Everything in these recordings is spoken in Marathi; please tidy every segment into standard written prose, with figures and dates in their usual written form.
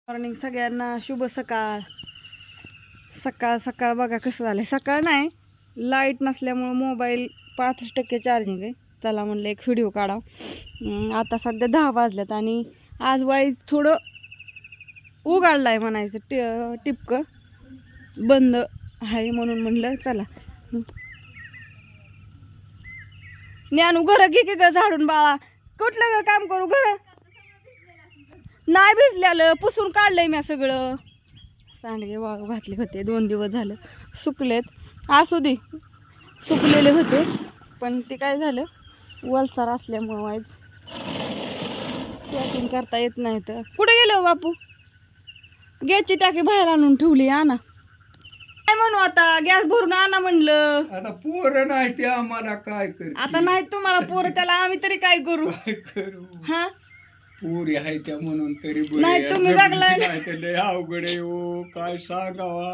मॉर्निंग सगळ्यांना, शुभ सकाळ. सकाळ सकाळ बघा कसं झालंय. सकाळ नाही, लाईट नसल्यामुळं मोबाईल 5% चार्जिंग आहे. चला म्हणलं एक व्हिडिओ काढा. आता सध्या 10 वाजल्यात आणि आज वाईज थोडं उघडलाय म्हणायचं, टिपकं बंद आहे म्हणून म्हणलं चला. ज्ञानू घर घे की ग झाडून बाळा, कुठलं काम करू घर नाही भिजलेलं, पुसून काढलंय मी सगळं. सांडगे वाळू घातले होते 2 दिवस झालं, सुकलेत. असू दे, सुकलेले होते पण ते काय झालं वलसार असल्यामुळं वाईज पॅकिंग करता येत नाही. तर कुठे गेले हो बापू? गॅसची टाकी बाहेर आणून ठेवली. आणा काय म्हणू आता, गॅस भरून आणा म्हणलं. आता पोरं नाही ते आम्हाला काय कर. आता नाही तुम्हाला पोरं, त्याला आम्ही तरी काय करू. हा पोरी आहे त्या म्हणून तरी नाही तुम्ही जगलाय लय अवघड आहे हो, काय सांगावा.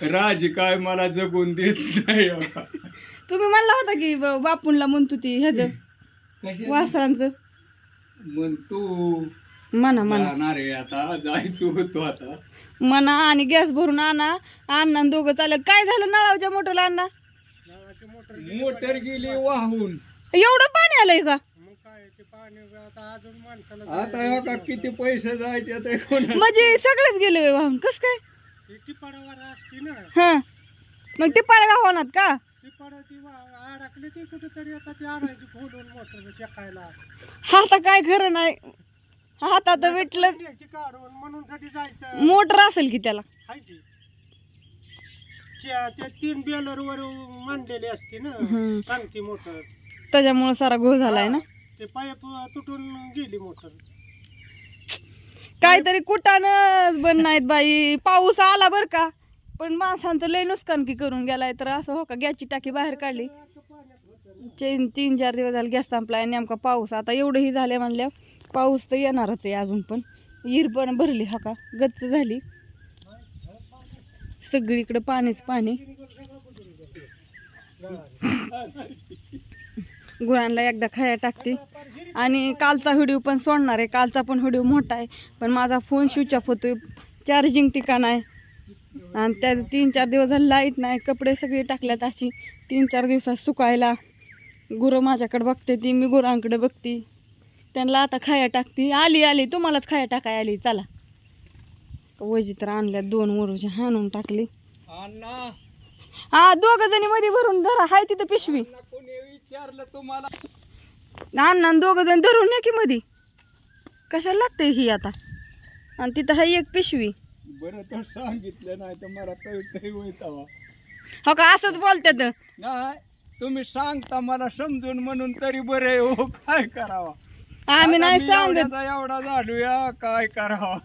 राजी काय मला जगून देत नाही. तुम्ही म्हणला होता की बापूंला म्हणतो ती ह्याच वासरांचं म्हणतो म्हणा म्हणा जाणार आहे आता, जायचं होतो आता म्हणा. आणि गॅस भरून आणा. अण्णा दोघं चालत. काय झालं नळावच्या मोटरला अण्णा? मोटर गेली वाहून. एवढं पाणी आलंय का? आता हो का किती पैसे जायचे आता कोण म्हणजे सगळेच गेले वाहून. कस काय? हा मग ती पाळ गावानात का? आता काय खरं नाही. आता तर भेटलं मोटर असेल की त्याला. 3 बेलर वर मांडलेली असते ना सांगती मोटर, त्याच्यामुळे सारा घोळ झालाय ना. ते पाईप तुटून गेली मोटर. काहीतरी कुठानच बंद नाहीत बाई. पाऊस आला बर का, पण माणसांचं लय नुकसान की करून गेलाय. तर असं हो का, गॅसची टाकी बाहेर काढली. 3-4 दिवस झाले गॅस संपलाय, नेमका पाऊस. आता एवढंही झाले म्हणल्यावर पाऊस तर येणारच आहे अजून. पण विहीर पण भरली हो का, गच्च झाली सगळीकडे, पाणीच पाणी. गुरांना एकदा खाया टाकते. आणि कालचा व्हिडिओ पण सोडणार आहे. कालचा पण व्हिडिओ मोठा आहे, पण माझा फोन स्विच ऑफ होतोय, चार्जिंग ठिकाण आहे. आणि त्या 3-4 दिवस झाले लाईट नाही. कपडे सगळे टाकल्यात अशी 3-4 दिवसात सुकायला. गुरं माझ्याकडे बघते ती, मी गुरांकडे बघते. त्यांना आता खाया टाकते. आली तुम्हालाच खाया टाकाय आली. चला वजी तर आणल्यात 2 वरूच्या हाणून टाकली. हा 2 जणी मध्ये भरून धरा. हाय तिथं पिशवी. कोणी विचारलं तुम्हाला? अण्णा 2 जण धरून या की मध्ये. कशाला लागते ही आता? आणि तिथं हाय एक पिशवी. बरं तर सांगितलं नाही तर मला कळतंय होईतावा. हो का, असंच बोलतात. नाही तुम्ही सांगता मला समजून म्हणून तरी बरं आहे हो. काय करावा, आम्ही नाही सांगत. एवढा झालूया काय करावा.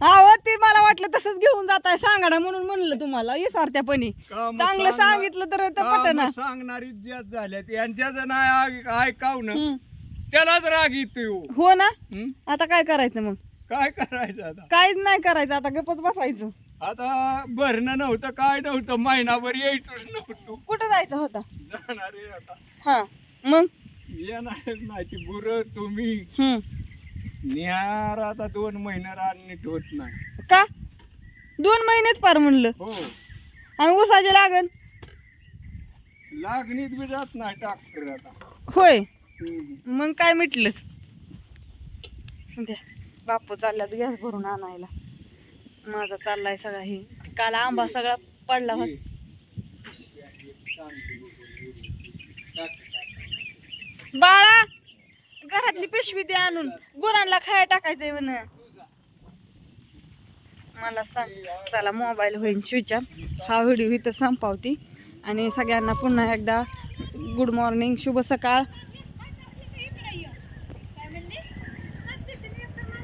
अहो ती मला वाटलं तसंच घेऊन जाताय सांगा ना, म्हणून म्हणलं तुम्हाला विसारत्यापणी. चांगलं सांगितलं तर पटना. सांगणारी ज्याच झाल्यात यांच्या नाही ऐकावं त्यालाच राग येतो हो ना. आता काय करायचं मग? काय करायचं आता? काहीच नाही करायचं आता, गपच बसायचं. आता भरणं नव्हतं, काय नव्हतं, महिनाभर यायचंच नव्हतं. कुठं जायचं होता? जाणार आहे आता. हा मग येणार नाही ती गुरं तुम्ही निहार. आता 2 महिने रान नीट होत नाही का? 2 महिनेच पार म्हणलं. हो. आणि ऊसाचे लागण लागणीत बी जात नाही ट्रॅक्टर आता. होय. मग काय मिटलंच. बापू चालल्यात गॅस भरून आणायला. माझा चाललाय सगळा ही. काल आंबा सगळा पडला होता. बाळा घरातली पिशवी दे आणून, गुरांना खाया टाकायचंय म्हण. मला सांग. चला मोबाईल होईल स्विच ऑफ. हा व्हिडिओ इथं संपवती आणि सगळ्यांना पुन्हा एकदा गुड मॉर्निंग, शुभ सकाळ.